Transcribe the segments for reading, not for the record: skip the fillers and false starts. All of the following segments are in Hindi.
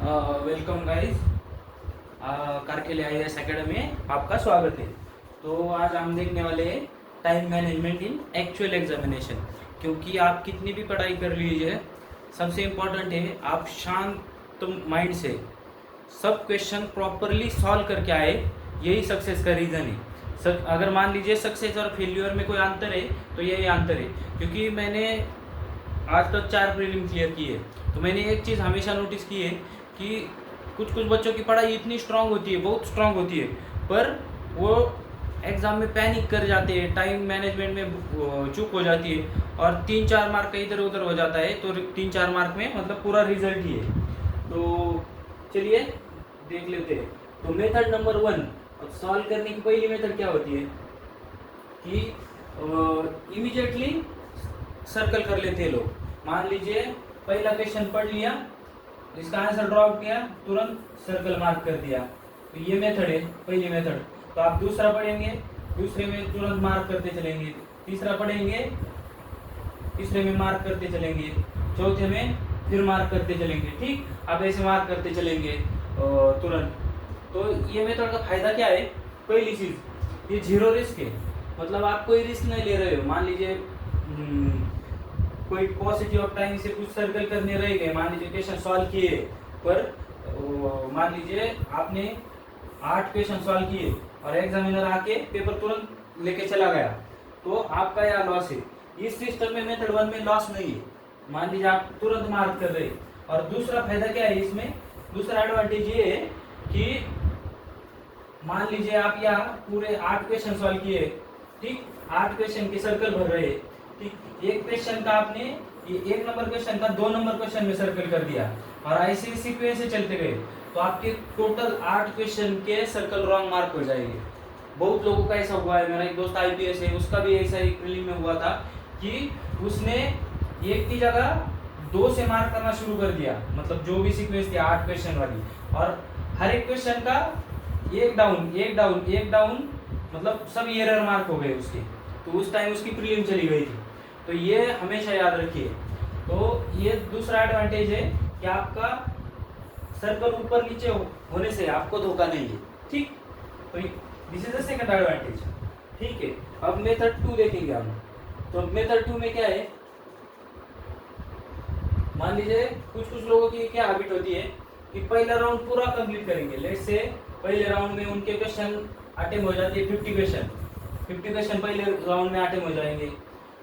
Welcome guys. Karkele IAS academy में आपका स्वागत है। तो आज हम देखने वाले हैं टाइम मैनेजमेंट इन एक्चुअल एग्जामिनेशन। क्योंकि आप कितनी भी पढ़ाई कर लीजिए, सबसे इम्पोर्टेंट है आप शांत माइंड से सब क्वेश्चन प्रॉपरली सॉल्व करके आए। यही सक्सेस का रीज़न है। अगर मान लीजिए सक्सेस और फेल्यूर में कोई अंतर है तो यही अंतर है। क्योंकि मैंने आज तक 4 प्रीलिम क्लियर की है, तो मैंने एक चीज़ हमेशा नोटिस की है कि कुछ कुछ बच्चों की पढ़ाई इतनी स्ट्रांग होती है, बहुत स्ट्रांग होती है, पर वो एग्ज़ाम में पैनिक कर जाते हैं, टाइम मैनेजमेंट में चूक हो जाती है और 3-4 मार्क का इधर उधर हो जाता है। तो 3-4 मार्क में मतलब पूरा रिजल्ट ही है। तो चलिए देख लेते हैं। तो मेथड नंबर 1, सॉल्व करने की पहली मेथड क्या होती है कि इमीडिएटली सर्कल कर लेते हैं लोग। मान लीजिए पहला क्वेश्चन पढ़ लिया, इसका आंसर ड्रॉ आउट किया, तुरंत सर्कल मार्क कर दिया। तो ये मेथड है, पहली मेथड। तो आप दूसरा पढ़ेंगे, दूसरे में तुरंत मार्क करते चलेंगे, तीसरा पढ़ेंगे, तीसरे में मार्क करते चलेंगे, चौथे में फिर मार्क करते चलेंगे। ठीक, आप ऐसे मार्क करते चलेंगे तुरंत। तो ये मेथड का फायदा क्या है? पहली चीज, ये जीरो रिस्क है। मतलब आप कोई रिस्क नहीं ले रहे हो। मान लीजिए कोई पॉजिटिव ऑफ टाइम से कुछ सर्कल करने रह गए, मान लीजिए क्वेश्चन सॉल्व किए, पर मान लीजिए आपने 8 क्वेश्चन सॉल्व किए और एग्जामिनर आके पेपर तुरंत लेके चला गया, तो आपका यह लॉस है। इस सिस्टम में मेथड 1 में लॉस नहीं है। मान लीजिए आप तुरंत मार्क कर रहे। और दूसरा फायदा क्या है इसमें? दूसरा एडवांटेज ये है कि मान लीजिए आप यहाँ पूरे 8 क्वेश्चन सॉल्व किए, ठीक, 8 क्वेश्चन के सर्कल भर रहे, ठीक, एक क्वेश्चन का आपने ये 1 नंबर क्वेश्चन का 2 नंबर क्वेश्चन में सर्कल कर दिया और ऐसे सीक्वेंस से चलते गए, तो आपके टोटल 8 क्वेश्चन के सर्कल रॉन्ग मार्क हो जाएंगे। बहुत लोगों का ऐसा हुआ है। मेरा एक दोस्त आईपीएस है, उसका भी ऐसा ही प्रीलिम में हुआ था कि उसने एक की जगह 2 से मार्क करना शुरू कर दिया, मतलब जो भी सीक्वेंस थी 8 क्वेश्चन वाली, और हर एक क्वेश्चन का एक डाउन एक डाउन एक डाउन, मतलब सब एरर मार्क हो गए उसके। तो उस टाइम उसकी प्रीलिम चली गई थी। तो ये हमेशा याद रखिए। तो ये दूसरा एडवांटेज है कि आपका सर्कल ऊपर नीचे होने से आपको धोखा नहीं है। ठीक, तो this is the second advantage. ठीक है, अब मेथड 2 देखेंगे हम। तो मेथड 2 में क्या है? मान लीजिए कुछ कुछ लोगों की क्या हैबिट होती है कि पहला राउंड पूरा कंप्लीट करेंगे। लेट्स से पहले राउंड में उनके क्वेश्चन अटेम्प्ट हो जाती है 50 क्वेश्चन पहले राउंड में अटेम्प्ट हो जाएंगे।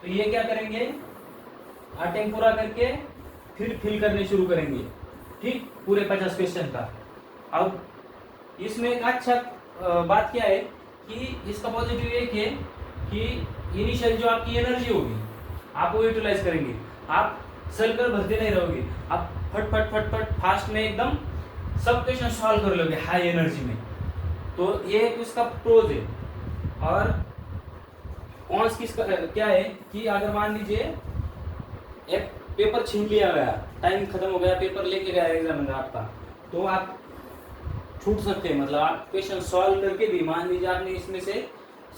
तो ये क्या करेंगे? अटेम्प्ट पूरा करके फिर फिल करने शुरू करेंगे, ठीक, पूरे 50 क्वेश्चन का। अब इसमें एक अच्छा बात क्या है कि इसका पॉजिटिव एक है कि इनिशियल जो आपकी एनर्जी होगी आप वो यूटिलाइज करेंगे। आप सर्कल भरते नहीं रहोगे, आप फट फट फट फट फास्ट में एकदम सब क्वेश्चन सॉल्व कर लोगे हाई एनर्जी में। तो ये एक उसका प्रोज है। और कॉन्स किसका क्या है कि अगर मान लीजिए एक पेपर छीन लिया गया, टाइम खत्म हो गया, पेपर लेके गया एग्जामिनर आपका, तो आप छूट सकते हैं। मतलब आप क्वेश्चन सॉल्व करके भी, मान लीजिए आपने इसमें से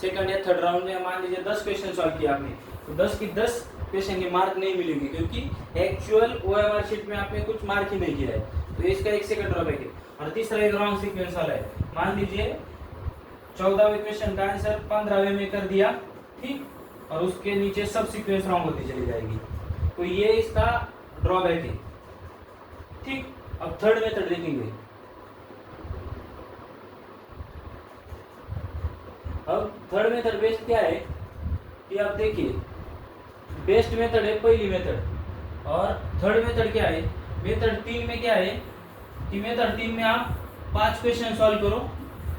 सेकंड या थर्ड राउंड में मान लीजिए 10 क्वेश्चन सॉल्व किया आपने, तो 10 की 10 क्वेश्चन के मार्क नहीं मिलेंगे, क्योंकि एक्चुअल ओएमआर शीट में आपने कुछ मार्क ही नहीं किया है। तो इसका एक सेकंड ड्रॉबैक है। और तीसरा एक रॉन्ग सीक्वेंस वाला है। मान लीजिए 14वें क्वेश्चन का आंसर 15वें में कर दिया, ठीक, और उसके नीचे सब सीक्वेंस रॉन्ग होती चली जाएगी। तो ये इसका ड्रॉबैक है। ठीक, अब थर्ड मेथड देखेंगे। अब थर्ड मेथड बेस्ट क्या है कि आप देखिए, बेस्ट मेथड है पहली मेथड, और थर्ड मेथड क्या है? मेथड 3 में क्या है कि मेथड 3 में आप 5 क्वेश्चन सॉल्व करो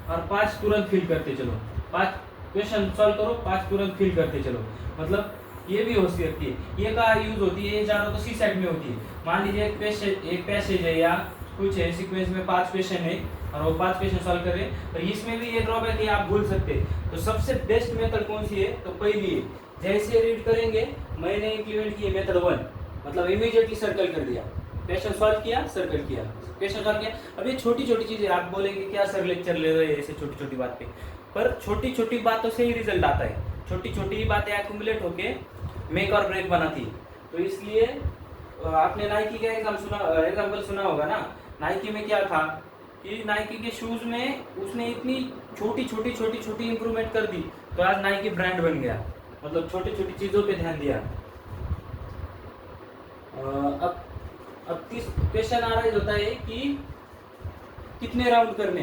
और 5 तुरंत फिल करते चलो। 5 क्वेश्चन सॉल्व करो, 5 तुरंत फिल करते चलो। मतलब ये भी हो सकती है। ये का यूज होती है, ये ज़्यादा तो सी सेट में होती है। मान लीजिए एक पैसेज है या कुछ है, सीक्वेंस में 5 क्वेश्चन है और वो 5 क्वेश्चन सॉल्व कर रहे हैं, तो इसमें भी ये ड्रॉबैक है, आप भूल सकते हैं। तो सबसे बेस्ट मेथड कौन सी है? तो पहली है, जैसे रीड करेंगे, मैंने इंप्लीमेंट किया मेथड 1, मतलब इमीडिएटली सर्कल कर दिया, क्वेश्चन सॉल्व किया, सर्कल किया, क्वेश्चन सॉल्व किया। अब ये छोटी छोटी चीजें आप बोलेंगे क्या सर लेक्चर ले रहे हैं ऐसे छोटी छोटी बात पे, पर छोटी छोटी बातों से ही रिजल्ट आता है। छोटी छोटी बातें एक्यूमुलेट होके मेक और ब्रेक बनाती है। तो इसलिए आपने नाइकी का एग्जाम्पल सुना होगा ना। नाइकी में क्या था कि नाइकी के शूज में उसने इतनी छोटी छोटी छोटी छोटी इंप्रूवमेंट कर दी, तो आज नाइकी ब्रांड बन गया, मतलब छोटी छोटी चीजों पे ध्यान दिया। अब क्वेश्चन आ रहा होता है कि कितने राउंड करने,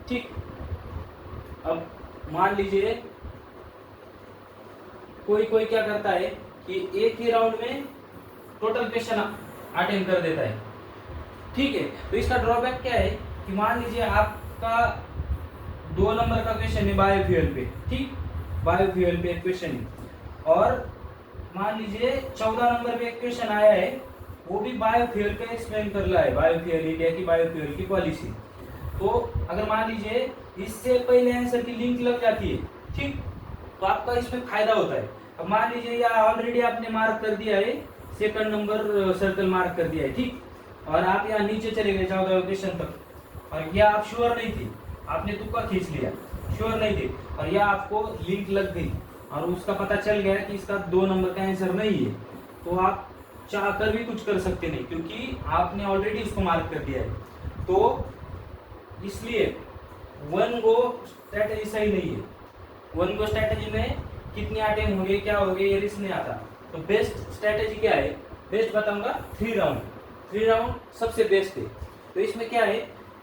ठीक। अब मान लीजिए कोई कोई क्या करता है कि एक ही राउंड में टोटल क्वेश्चन अटेम्प्ट कर देता है, ठीक है। तो इसका ड्रॉबैक क्या है कि मान लीजिए आपका 2 नंबर का क्वेश्चन है बायोफ्यूल पे, ठीक, बायोफ्यूल पे एक क्वेश्चन है, और मान लीजिए 14 नंबर पे एक क्वेश्चन आया है, वो भी बायोफ्यूल का एक्सप्लेन कर रहा है, बायोफ्यूल, इंडिया की बायोफ्यूल की पॉलिसी। तो अगर मान लीजिए इससे पहले आंसर की लिंक लग जाती है, ठीक, तो आपका इसमें फायदा होता है। अब मान लीजिए या ऑलरेडी आपने मार्क कर दिया है, सेकंड नंबर सर्कल मार्क कर दिया है, ठीक, और आप यहाँ नीचे चले गए 14 क्वेश्चन तक, और यह आप श्योर नहीं थे, आपने तुक्का खींच लिया, श्योर नहीं थे, और यह आपको लिंक लग गई और उसका पता चल गया कि इसका 2 नंबर का आंसर नहीं है, तो आप चाहकर भी कुछ कर सकते नहीं, क्योंकि आपने ऑलरेडी उसको मार्क कर दिया है। तो इसलिए वन गो स्ट्रैटेजी सही नहीं है। वन गो स्ट्रैटेजी में कितने अटेम्प्ट होंगे, क्या होंगे, ये रिस्क नहीं आता। तो बेस्ट स्ट्रैटेजी क्या है, बेस्ट बताऊंगा 3 राउंड। 3 राउंड सबसे बेस्ट है। तो इसमें क्या है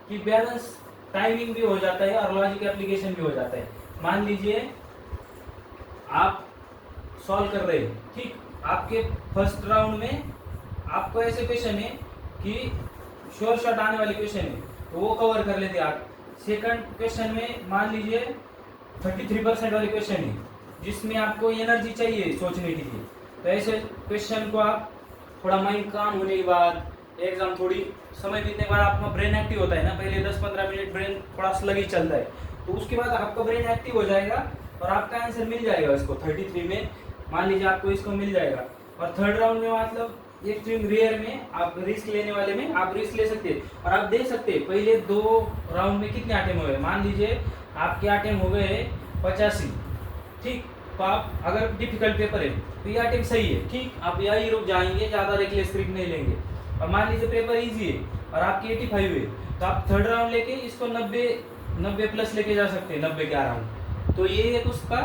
कि बैलेंस टाइमिंग भी हो जाता है और लॉजिक एप्लीकेशन भी हो जाता है। मान लीजिए आप सॉल्व कर रहे हैं, ठीक, आपके फर्स्ट राउंड में आपको ऐसे क्वेश्चन है कि श्योर शॉट आने वाले क्वेश्चन है, तो वो कवर कर लेते आप। सेकंड क्वेश्चन में मान लीजिए 33% वाले क्वेश्चन है जिसमें आपको एनर्जी चाहिए सोचने के लिए, तो ऐसे क्वेश्चन को आप थोड़ा माइंड काम होने के बाद, एग्जाम थोड़ी समय बीतने के बाद आपका ब्रेन एक्टिव होता है ना, पहले 10-15 मिनट ब्रेन थोड़ा स्लगी चलता है, तो उसके बाद आपका ब्रेन एक्टिव हो जाएगा और आपका आंसर मिल जाएगा इसको 33 में, मान लीजिए आपको इसको मिल जाएगा। और थर्ड राउंड में मतलब एक्सट्रीम रेयर में आप रिस्क लेने वाले में आप रिस्क ले सकते हैं और आप देख सकते हैं पहले 2 राउंड में कितने अटेम्प्ट हुए। मान लीजिए आपके अटेम्प्ट हो गए 85, ठीक, तो आप अगर डिफिकल्ट पेपर है तो ये अटेम्प्ट सही है, ठीक, आप यही रुक जाएंगे, ज़्यादा रेकलेस ट्रिक नहीं लेंगे। और मान लीजिए पेपर इजी है और आपकी 85 है, तो आप थर्ड राउंड लेके इसको 90 प्लस लेके जा सकते हैं, 90 के अराउंड। तो ये एक उसका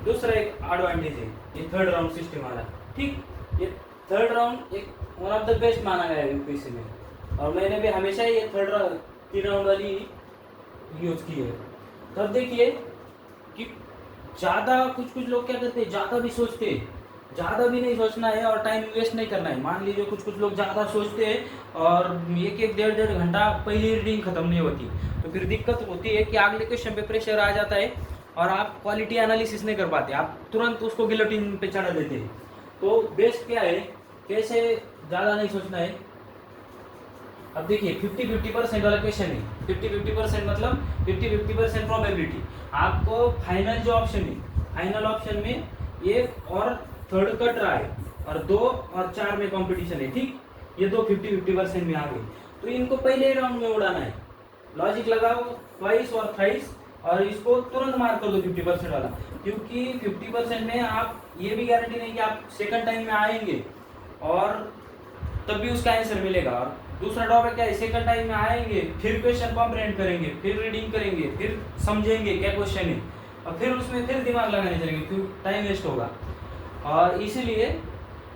दूसरा एक एडवांटेज है ये थर्ड राउंड सिस्टम वाला, ठीक। ये थर्ड राउंड एक वन ऑफ द बेस्ट माना गया है यूपीएससी में, और मैंने भी हमेशा ये 3 राउंड वाली यूज की है। तब देखिए कि ज़्यादा कुछ लोग क्या करते हैं, ज़्यादा भी सोचते हैं, ज़्यादा भी नहीं सोचना है और टाइम वेस्ट नहीं करना है। मान लीजिए कुछ लोग ज़्यादा सोचते हैं और 1-1 डेढ़ घंटा पहली रीडिंग खत्म नहीं होती, तो फिर दिक्कत होती है कि अगले क्वेश्चन पे प्रेशर आ जाता है और आप क्वालिटी एनालिसिस नहीं कर पाते, आप तुरंत उसको गिलोटिन पे चढ़ा देते हैं। तो बेस्ट क्या है, कैसे ज़्यादा नहीं सोचना है। अब देखिए 50-50% वाला क्वेश्चन है, 50-50% मतलब 50-50% प्रोबेबिलिटी। आपको फाइनल जो ऑप्शन है, फाइनल ऑप्शन में 1 और थर्ड कट रहा है और 2 और 4 में कंपटीशन है, ठीक, ये 2 50-50% में आ गए, तो इनको पहले राउंड में उड़ाना है। लॉजिक लगाओ ट्वाइस और थ्राइस और इसको तुरंत मार्क कर दो 50% वाला, क्योंकि 50% में आप ये भी गारंटी नहीं कि आप सेकंड टाइम में आएंगे और तब भी उसका आंसर मिलेगा। और दूसरा ड्रॉबैक क्या है, सेकंड टाइम में आएंगे, फिर क्वेश्चन कॉम्प्रिहेंड करेंगे, फिर रीडिंग करेंगे, फिर समझेंगे क्या क्वेश्चन है और फिर उसमें फिर दिमाग लगाने चलेंगे, क्योंकि टाइम वेस्ट होगा। और इसीलिए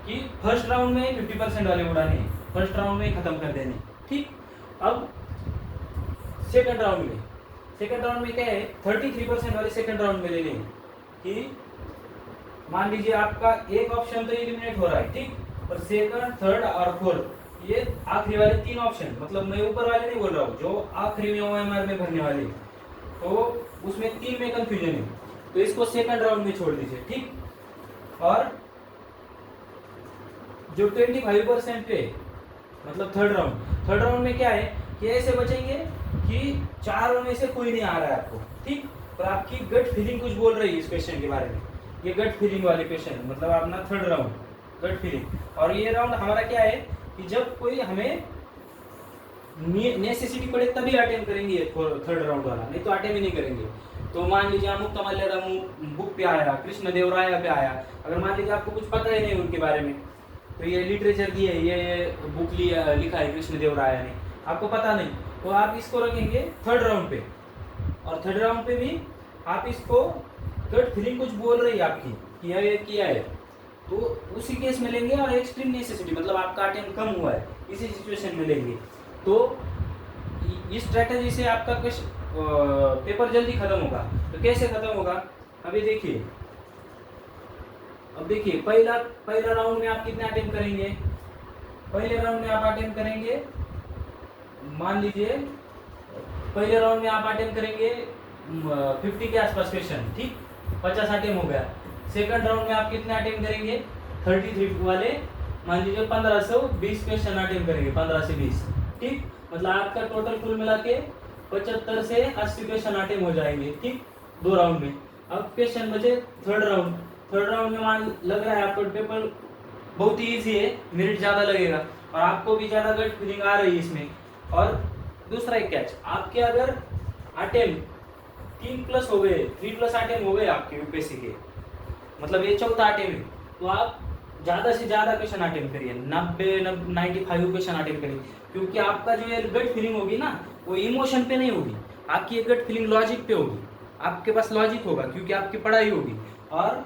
कि फर्स्ट राउंड में 50% वाले उड़ाने हैं, फर्स्ट राउंड में खत्म कर देने, ठीक। अब सेकंड राउंड में क्या है, 33% वाले सेकंड राउंड में ले लेंगे कि मान लीजिए आपका एक ऑप्शन तो एलिमिनेट हो रहा है, ठीक, और सेकंड, थर्ड और फोर्थ ये आखिरी वाले 3 ऑप्शन, मतलब मैं ऊपर वाले नहीं बोल रहा हूँ, जो आखिरी में OMR में भरने वाले, तो उसमें 3 में कंफ्यूजन है, तो इसको सेकंड राउंड में छोड़ दीजिए, ठीक। और जो 25% पे मतलब थर्ड राउंड में क्या है कि ऐसे बचेंगे कि 4 में से कोई नहीं आ रहा है आपको, ठीक, पर आपकी गट फीलिंग कुछ बोल रही है इस क्वेश्चन के बारे में, ये गट फीलिंग वाले क्वेश्चन, मतलब अपना थर्ड राउंड गट फीलिंग। और ये राउंड हमारा क्या है कि जब कोई हमें नेसेसिटी पड़े तभी अटेम्प्ट करेंगे थर्ड राउंड वाला, नहीं तो अटेम्प्ट ही नहीं करेंगे। तो मान लीजिए अमुक बुक पे आया, कृष्ण देवराया पे आया, अगर मान लीजिए आपको कुछ पता ही नहीं उनके बारे में, तो ये लिटरेचर दी है, ये बुक लिखा है कृष्णदेव राय ने, आपको पता नहीं, तो आप इसको रखेंगे थर्ड राउंड पे। और थर्ड राउंड पे भी आप इसको गट फीलिंग कुछ बोल रही है आपकी कि ये किया है, तो उसी केस में लेंगे। और एक्सट्रीम नेसेसिटी मतलब आपका अटेम्प्ट कम हुआ है, इसी सिचुएशन में लेंगे। तो इस स्ट्रेटेजी से आपका पेपर जल्दी खत्म होगा। तो कैसे खत्म होगा, अभी देखिए, अब देखिए पहला राउंड में आप कितने अटेम्प्ट करेंगे। पहले राउंड में आप अटेम्प्ट करेंगे, मान लीजिए पहले राउंड में आप अटेम्प्ट करेंगे 50 के आसपास क्वेश्चन, ठीक, 50 अटेम्प्ट हो गया। सेकंड राउंड में आप कितने अटेम्प्ट करेंगे, 33 वाले मान लीजिए 1520 क्वेश्चन अटेम्प्ट करेंगे, 15 से 20, ठीक। मतलब आपका टोटल कुल मिला के 75 से 80 क्वेश्चन अटेम्प्ट हो जाएंगे, ठीक, 2 राउंड में। अब क्वेश्चन बचे थर्ड राउंड में मान लग रहा है आपको पेपर बहुत ही ईजी है, मिनट ज़्यादा लगेगा और आपको भी ज़्यादा गट फीलिंग आ रही है इसमें। और दूसरा एक कैच, आपके अगर अटेम्प्ट 3+ हो गए, 3+ अटेम्प्ट हो गए आपके यूपीएससी के, मतलब ये चौथा अटेम्प्ट है, तो आप ज़्यादा से ज़्यादा क्वेश्चन अटेम्प्ट करिए, 95 क्वेश्चन अटेम्प्ट करिए, क्योंकि आपका जो ये गट फीलिंग होगी ना, वो इमोशन पे नहीं होगी, आपकी ये गट फीलिंग लॉजिक पे होगी। आपके पास लॉजिक होगा क्योंकि आपकी पढ़ाई होगी, और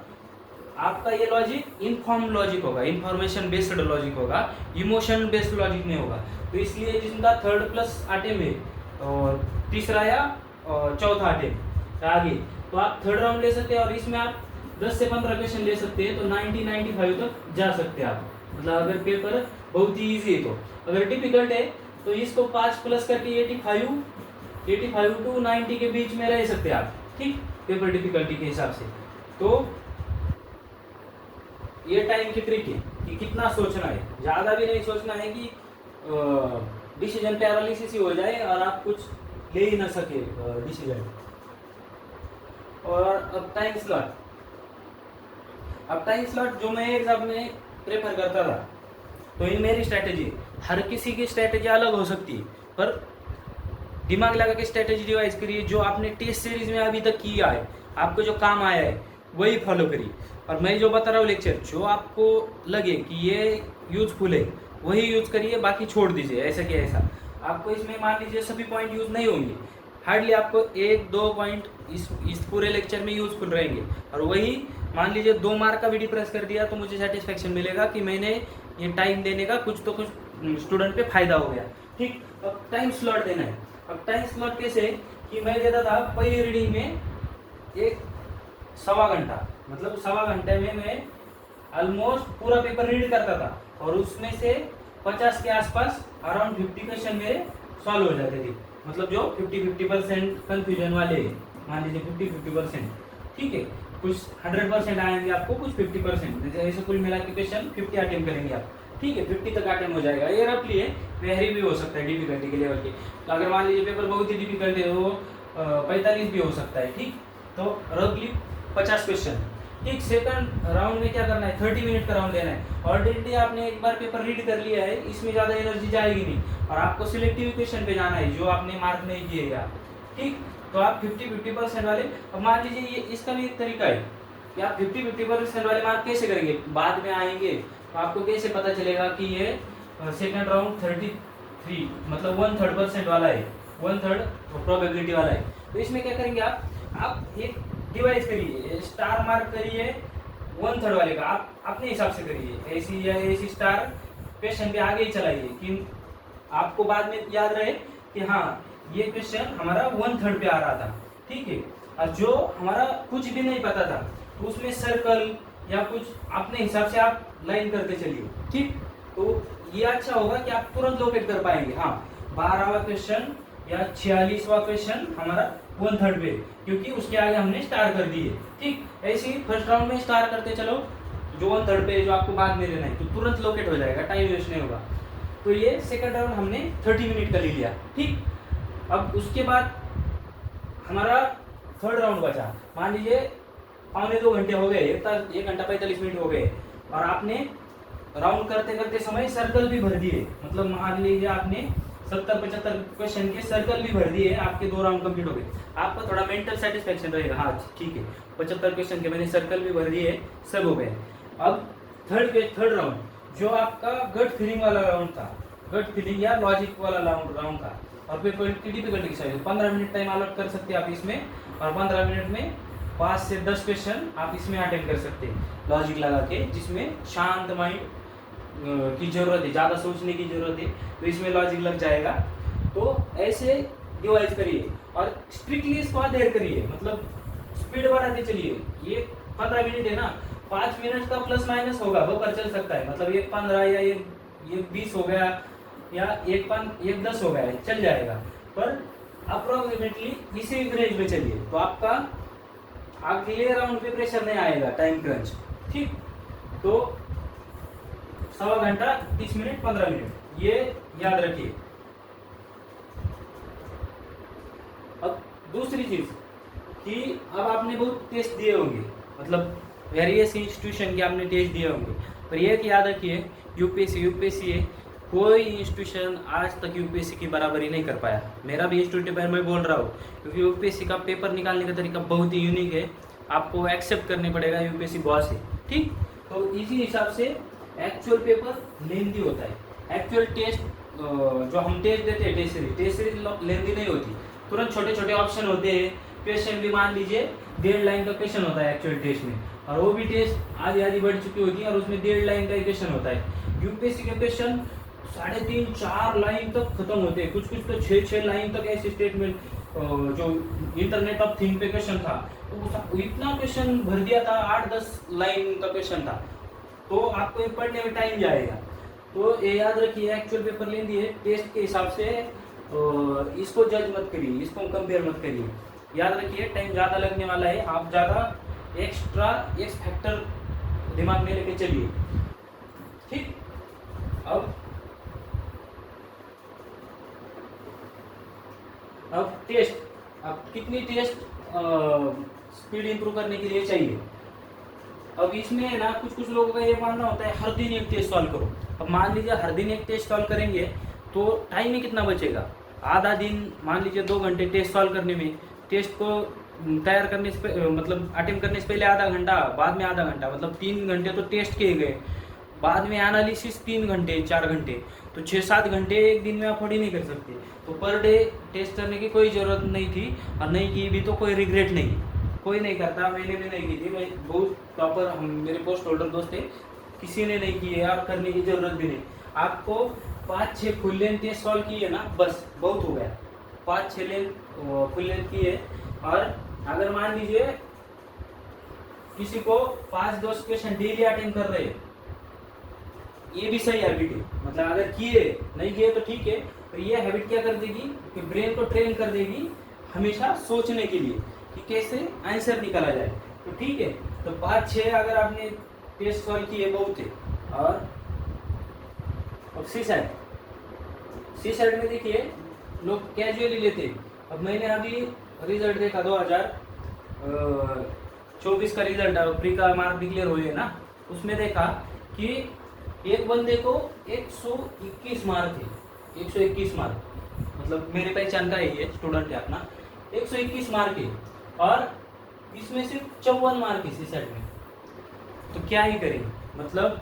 आपका ये लॉजिक इन्फॉर्म लॉजिक होगा, इंफॉर्मेशन बेस्ड लॉजिक होगा, इमोशन बेस्ड लॉजिक नहीं होगा। तो इसलिए जिनका 3+ अटेम्प्ट है, तो तीसरा या चौथा अटेम्प्ट आगे, तो आप थर्ड राउंड ले सकते हैं और इसमें आप 10 से 15 क्वेश्चन ले सकते हैं, तो 90-95 तक जा सकते हैं आप। मतलब अगर पेपर बहुत ही ईजी है, तो अगर डिफिकल्ट है तो इसको 5+ करके 85 टू 90 के बीच में रह सकते हैं आप, ठीक, पेपर डिफिकल्टी के हिसाब से। तो ये टाइम की ट्रिक है कि कितना सोचना है, ज़्यादा भी नहीं सोचना है कि डिसीजन पैरालिसिस ही हो जाए और आप कुछ ले ही ना सके डिसीजन। और अब टाइम स्लॉट जो मैं एग्जाम में प्रेफर करता था, तो इन मेरी स्ट्रैटेजी, हर किसी की स्ट्रैटेजी अलग हो सकती है, पर दिमाग लगा के स्ट्रैटेजी डिवाइस करिए, जो आपने टेस्ट सीरीज में अभी तक किया है, आपको जो काम आया है वही फॉलो करिए। और मैं जो बता रहा हूँ लेक्चर, जो आपको लगे कि ये यूजफुल है वही यूज करिए, बाकी छोड़ दीजिए। ऐसा कि ऐसा आपको इसमें मान लीजिए सभी पॉइंट यूज नहीं होंगे, हार्डली आपको 1-2 पॉइंट इस पूरे लेक्चर में यूजफुल रहेंगे, और वही मान लीजिए 2 मार्क का भी डिप्रेस कर दिया तो मुझे सेटिस्फेक्शन मिलेगा कि मैंने ये टाइम देने का कुछ स्टूडेंट पे फायदा हो गया, ठीक। अब टाइम स्लॉट देना है। अब टाइम स्लॉट कैसे, कि मैं देता था पहली रीडिंग में 1-1.25 घंटा, मतलब 1.25 घंटे में मैं ऑलमोस्ट पूरा पेपर रीड करता था, और उसमें से 50 के आसपास अराउंड 50 क्वेश्चन मेरे सॉल्व हो जाते थे। मतलब जो 50% कन्फ्यूजन वाले, मान लीजिए 50%, ठीक है, कुछ 100% आएंगे आपको, कुछ 50%, जैसे ऐसे कुल मिला के क्वेश्चन 50 अटेम्प्ट करेंगे आप, ठीक है, 50 तक अटेम्प्ट हो जाएगा। ये रफली है, वेरी भी हो सकता है डिफिकल्टी के लेवल के। तो अगर मान लीजिए पेपर बहुत ही डिफिकल्ट है, वो 45 भी हो सकता है, ठीक। तो रफली 50 क्वेश्चन, ठीक। सेकंड राउंड में क्या करना है, 30 मिनट का राउंड लेना है। ऑलरेडी आपने एक बार पेपर रीड कर लिया है, इसमें ज़्यादा एनर्जी जाएगी नहीं, और आपको सिलेक्टिव क्वेश्चन पे जाना है जो आपने मार्क नहीं किए या, ठीक। तो आप 50% वाले, अब मान लीजिए ये इसका भी एक तरीका है कि आप 50% वाले मार्क कैसे करेंगे, बाद में आएंगे, तो आपको कैसे पता चलेगा कि ये सेकंड राउंड 33 मतलब 1/3% वाला है, 1/3 प्रोबेबिलिटी वाला है। तो इसमें क्या करेंगे आप एक डिवाइस करिए, स्टार मार्क करिए 1/3 वाले का, आप अपने हिसाब से करिए, ऐसी या ऐसी स्टार क्वेश्चन पे आगे ही चलाइए कि आपको बाद में याद रहे कि हाँ ये क्वेश्चन हमारा 1/3 पे आ रहा था, ठीक है। और जो हमारा कुछ भी नहीं पता था, तो उसमें सर्कल या कुछ अपने हिसाब से आप लाइन करते चलिए, ठीक। तो ये अच्छा होगा कि आप तुरंत लोकेट कर पाएंगे, हाँ 12वां क्वेश्चन या 46वां क्वेश्चन हमारा 1/3 पे, क्योंकि उसके आगे हमने स्टार कर दिए, ठीक। ऐसे ही फर्स्ट राउंड में स्टार करते चलो जो 1/3 पे जो आपको बाद में लेना है, तो तुरंत लोकेट हो जाएगा, टाइम वेस्ट नहीं होगा। तो ये सेकंड राउंड हमने 30 मिनट का ले लिया, ठीक। अब उसके बाद हमारा थर्ड राउंड बचा, मान लीजिए 1.25 घंटे हो गए, 1 घंटा 45 मिनट हो गए, और आपने राउंड करते करते समय सर्कल भी भर दिए, मतलब मान लीजिए आपने 70-75 क्वेश्चन के सर्कल भी भर दिए, आपके 2 राउंड कंप्लीट हो गए। आपका थोड़ा मेंटल सेटिस्फेक्शन रहेगा, हाँ ठीक है 75 क्वेश्चन के मैंने सर्कल भी भर दिए, सब हो गए। अब थर्ड राउंड जो आपका गट फीलिंग वाला राउंड था, गट फीलिंग या लॉजिक वाला राउंड था, और फिर क्वालिटी डिफिकल्टी की साइज 15 मिनट टाइम अलॉट कर सकते हैं आप इसमें, और 15 मिनट में 5 से 10 क्वेश्चन आप इसमें अटेंड कर सकते हैं लॉजिक लगा के, जिसमें शांत माइंड की ज़रूरत है, ज़्यादा सोचने की ज़रूरत है, तो इसमें लॉजिक लग जाएगा। तो ऐसे डिवाइस करिए और स्ट्रिक्टली इसको अडेयर करिए, मतलब स्पीड बढ़ाते चलिए। ये 15 मिनट है ना, 5 मिनट का प्लस माइनस होगा, वो कर चल सकता है, मतलब 1:15 या ये 20 हो गया या 1:10 हो गया, चल जाएगा, पर अप्रोक्सीमेटली इसी रेंज में चलिए, तो आपका अगले राउंड पे प्रेशर नहीं आएगा, टाइम क्रंच। ठीक, तो 1.25 घंटा 30 मिनट 15 मिनट, ये याद रखिए। अब दूसरी चीज कि अब आपने बहुत टेस्ट दिए होंगे, मतलब वेरियस इंस्टीट्यूशन के आपने टेस्ट दिए होंगे, पर ये कि याद रखिए यूपीएससी है, कोई इंस्टीट्यूशन आज तक यूपीएससी की बराबरी नहीं कर पाया। मेरा भी इंस्टीट्यूट पर मैं बोल रहा हूँ, क्योंकि यूपीएससी का पेपर निकालने का तरीका बहुत ही यूनिक है, आपको एक्सेप्ट करने पड़ेगा यूपीएससी बॉस है। ठीक, तो इसी हिसाब से एक्चुअल पेपर लेंदी होता है। एक्चुअल टेस्ट जो हम टेस्ट देते हैं, टेस्ट सीरीज लेंदी नहीं होती, तुरंत छोटे छोटे ऑप्शन होते हैं, क्वेश्चन भी मान लीजिए 1.5 लाइन का क्वेश्चन होता है एक्चुअल टेस्ट में, और वो भी टेस्ट आधी बढ़ चुकी होती है, और उसमें 1.5 लाइन का क्वेश्चन होता है। यूपीएससी के क्वेश्चन 3.5-4 लाइन तक खत्म होते हैं, कुछ तो 6 लाइन तक ऐसे स्टेटमेंट, जो इंटरनेट ऑफ थिंग पे क्वेश्चन था, तो इतना क्वेश्चन भर दिया था, 8-10 लाइन का क्वेश्चन था, तो आपको ये पढ़ने में टाइम जाएगा। तो ये याद रखिए, एक्चुअल पेपर लेंदी है, टेस्ट के हिसाब से इसको जज मत करिए, इसको कंपेयर मत करिए। याद रखिए टाइम ज़्यादा लगने वाला है, आप ज़्यादा एक्स्ट्रा एक्स फैक्टर दिमाग में लेके चलिए। ठीक, अब टेस्ट, अब कितनी टेस्ट स्पीड इंप्रूव करने के लिए चाहिए। अब इसमें है ना, कुछ लोगों का ये मानना होता है हर दिन एक टेस्ट सॉल्व करो। अब मान लीजिए हर दिन एक टेस्ट सॉल्व करेंगे तो टाइम ही कितना बचेगा, आधा दिन, मान लीजिए 2 घंटे टेस्ट सॉल्व करने में, टेस्ट को तैयार करने से मतलब अटेम्प्ट करने से पहले आधा घंटा, बाद में आधा घंटा, मतलब 3 घंटे तो टेस्ट के गए, बाद में एनालिसिस 3 घंटे 4 घंटे, तो 6-7 घंटे एक दिन में अफोर्ड ही नहीं कर सकते। तो पर डे टेस्ट करने की कोई ज़रूरत नहीं थी, और नहीं की भी तो कोई रिग्रेट नहीं, कोई नहीं करता, मैंने भी नहीं की थी, मैं बहुत प्रॉपर, हम मेरे पोस्ट होल्डर दोस्त थे, किसी ने नहीं किए और करने की ज़रूरत भी नहीं। आपको 5-6 फुल लेंथ टेस्ट सॉल्व किए ना, बस बहुत हो गया, 5-6 फुल लेंथ किए, और अगर मान लीजिए किसी को 5-10 क्वेश्चन डेली अटेंड कर रहे हैं, ये भी सही हैबिट है, मतलब अगर किए नहीं किए तो ठीक है, तो ये हैबिट क्या कर देगी कि ब्रेन को ट्रेन कर देगी हमेशा सोचने के लिए कि कैसे आंसर निकाला जाए। तो ठीक है, तो 5-6 अगर आपने टेस्ट सॉल्व किए बहुत है। और अब सी साइड में देखिए लोग कैजुअली लेते हैं। अब मैंने अभी रिजल्ट देखा 2024 का रिजल्ट, प्री का मार्क डिक्लेयर हुए ना, उसमें देखा कि एक बंदे को 121 मार्क है, 121 मार्क, मतलब मेरे पहचान का ही है, स्टूडेंट है अपना, 121 मार्क है, और इसमें सिर्फ 54 मार्क है सी सेट में। तो क्या ही करें, मतलब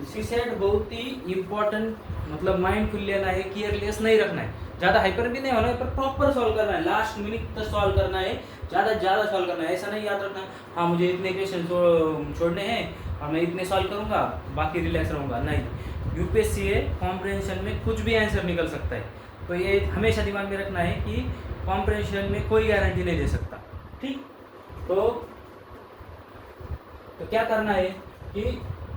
सी सेट बहुत ही इम्पोर्टेंट, मतलब माइंडफुल लेना है, केयरलेस नहीं रखना है, ज़्यादा हाइपर भी नहीं होना है, पर प्रॉपर सॉल्व करना है, लास्ट मिनट तक सॉल्व करना है, ज़्यादा सॉल्व करना है। ऐसा नहीं याद रखना हाँ मुझे इतने क्वेश्चन छोड़ने हैं और मैं इतने सॉल्व करूँगा बाकी रिलैक्स रहूँगा, नहीं। यूपीएससी है, कॉम्प्रिहेंशन में कुछ भी आंसर निकल सकता है, तो ये हमेशा दिमाग में रखना है कि कॉम्प्रिहेंशन में कोई गारंटी नहीं दे सकता। ठीक, तो क्या करना है कि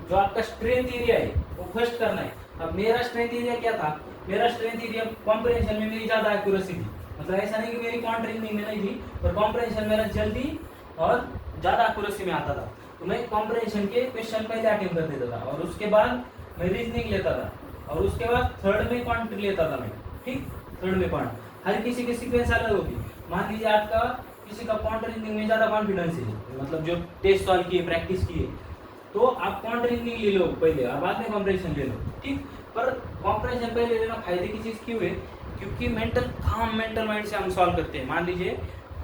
जो आपका स्ट्रेंथ एरिया है वो फर्स्ट करना है। अब मेरा स्ट्रेंथ एरिया क्या था, मेरा स्ट्रेंथ एरिया कॉम्प्रिहेंशन में मेरी ज़्यादा एक्यूरेसी थी, मतलब ऐसा नहीं कि मेरी कॉन्ट्रिंग में नहीं थी, पर कॉम्प्रिहेंशन मेरा जल्दी और ज़्यादा एक्यूरेसी में आता था। तो मैं कॉम्प्रिहेंशन के क्वेश्चन पहले अटेम्प्ट कर देता था, और उसके बाद मैं रीजनिंग लेता था, और उसके बाद थर्ड में क्वांट लेता था मैं। ठीक, थर्ड में क्वांट, हर किसी की सीक्वेंस अलग होगी। मान लीजिए आपका किसी का क्वांट रीजनिंग में ज़्यादा कॉन्फिडेंस है, मतलब जो टेस्ट सॉल्व किए, प्रैक्टिस किए, तो आप क्वांट रीजनिंग ले लो पहले और बाद में कॉम्प्रिहेंशन ले लो। ठीक, पर कॉम्प्रिहेंशन पहले लेना फायदे की चीज़ क्यों है, क्योंकि मेंटल माइंड से हम सॉल्व करते हैं। मान लीजिए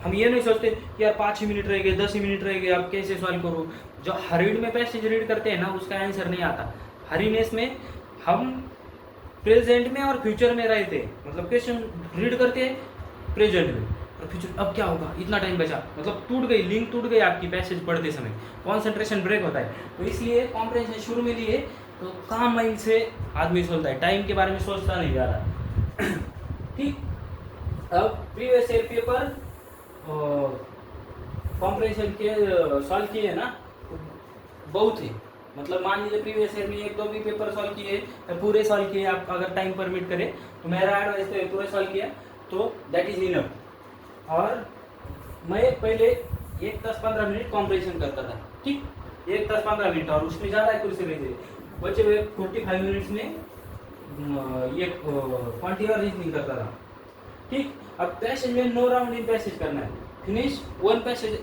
हम ये नहीं सोचते कि यार 5 ही मिनट रह गए, 10 ही मिनट रह गए, अब कैसे सॉल्व करूँ। जो हरीड में पैसेज रीड करते हैं ना, उसका आंसर नहीं आता। हरीनेस में हम प्रेजेंट में और फ्यूचर में रहते हैं, मतलब क्वेश्चन रीड करते हैं प्रेजेंट में और फ्यूचर, अब क्या होगा, इतना टाइम बचा, मतलब टूट गई, लिंक टूट गई आपकी पैसेज पढ़ते समय, कॉन्सेंट्रेशन ब्रेक होता है। तो इसलिए कॉम्प्रिहेंशन शुरू में लिए तो काम माइंड से आदमी सोचता है, टाइम के बारे में सोचता नहीं ज़्यादा। ठीक, अब प्रीवियस ईयर पेपर कॉम्प्रिहेंशन के सॉल्व किए ना, बहुत ही, मतलब मान लीजिए प्रीवियस ईयर में 1-2 भी पेपर सॉल्व किए, पूरे सॉल्व किए, आप अगर टाइम परमिट करें तो मेरा एडवाइस तो पूरे सॉल्व किया तो दैट इज इनफ। और मैं पहले 10-15 मिनट कॉम्प्रिहेंशन करता था, ठीक, 10-15 मिनट, और उसमें ज़्यादा एक्यूरेसी रहती है। बचे हुए 45 मिनट्स में ये क्वांटिटी और रीजनिंग करता था, ठीक। अब पैसेज में 9 राउंड इन पैसेज करना है, फिनिश 1 पैसेज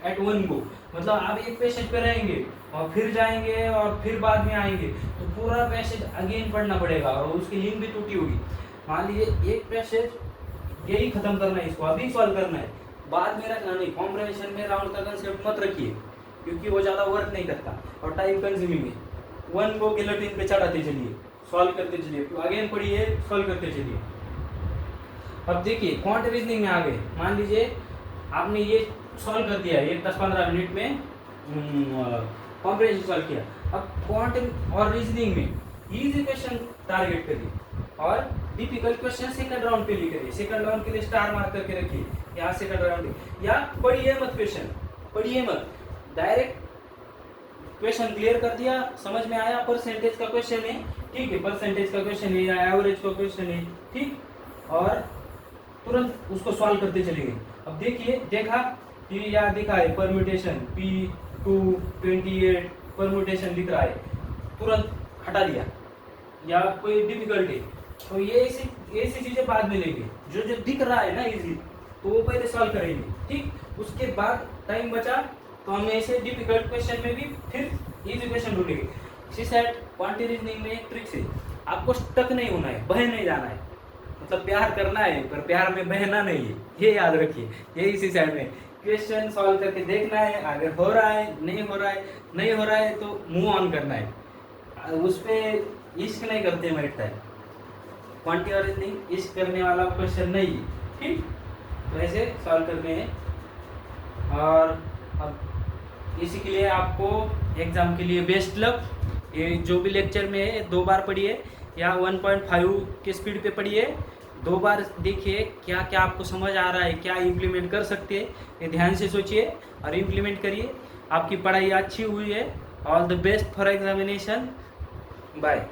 एट 1 गो, मतलब आप एक पैसेज पे रहेंगे और फिर जाएंगे और फिर बाद में आएंगे, तो पूरा पैसेज अगेन पढ़ना पड़ेगा और उसकी लिंक भी टूटी होगी। मान लीजिए एक पैसेज यही खत्म करना है, इसको अभी सॉल्व करना है, बाद में रखना नहीं। कॉम्प्रिहेंशन में राउंड का कंसेप्ट मत रखिए, क्योंकि वो ज़्यादा वर्क नहीं करता और टाइम कंज्यूमिंग है। 1 गो गिलोटिन पे चढ़ाते चलिए, सॉल्व करते चलिए, अगेन पढ़िए, सॉल्व करते चलिए। अब देखिए क्वांट रीजनिंग में आ गए, मान लीजिए आपने ये सॉल्व कर दिया, ये 10-15 मिनट में कॉम्प्रिहेंशन सॉल्व किया। अब क्वांट और रीजनिंग में इजी क्वेश्चन टारगेट करिए और डिफिकल्ट क्वेश्चन सेकंड राउंड पे लिख करिए। सेकंड राउंड के लिए स्टार मार्क करके रखिए, यहाँ सेकंड राउंड, या पढ़िए मत क्वेश्चन, पढ़िए मत, डायरेक्ट क्वेश्चन क्लियर कर दिया, समझ में आया, परसेंटेज का क्वेश्चन है, ठीक है, परसेंटेज का क्वेश्चन है या एवरेज का क्वेश्चन है, ठीक, और तुरंत उसको सॉल्व करते चलेंगे। अब देखिए, देखा कि यहाँ दिखा है परम्यूटेशन P228 परम्यूटेशन दिख रहा है, तुरंत हटा दिया, या कोई डिफिकल्ट है तो ये ऐसी चीजें बाद में लेंगे, जो जो दिख रहा है ना इजी, तो वो पहले सॉल्व करेंगे, ठीक। उसके बाद टाइम बचा तो हम ऐसे डिफिकल्ट क्वेश्चन में भी फिर इजी क्वेश्चन ढूंढेंगे। सीसेट क्वांटिटी रीजनिंग में एक ट्रिक्स है, आपको स्टक नहीं होना है, बह नहीं जाना है, मतलब प्यार करना है पर प्यार में बहना नहीं है, ये याद रखिए। यही सीसेट में क्वेश्चन सॉल्व करके देखना है, अगर हो रहा है, नहीं हो रहा है, नहीं हो रहा है तो मूव ऑन करना है, उस पर इश्क नहीं करते बैठता है। क्वांटिटी और रीजनिंग इश्क करने वाला क्वेश्चन नहीं है, ठीक, तो ऐसे सॉल्व करने हैं। और अब इसी के लिए आपको एग्ज़ाम के लिए बेस्ट लक। ये जो भी लेक्चर में है 2 बार पढ़िए या 1.5 के स्पीड पे पढ़िए, 2 बार देखिए क्या क्या आपको समझ आ रहा है, क्या इम्प्लीमेंट कर सकते हैं, ये ध्यान से सोचिए और इम्प्लीमेंट करिए। आपकी पढ़ाई अच्छी हुई है। All the best for examination, bye.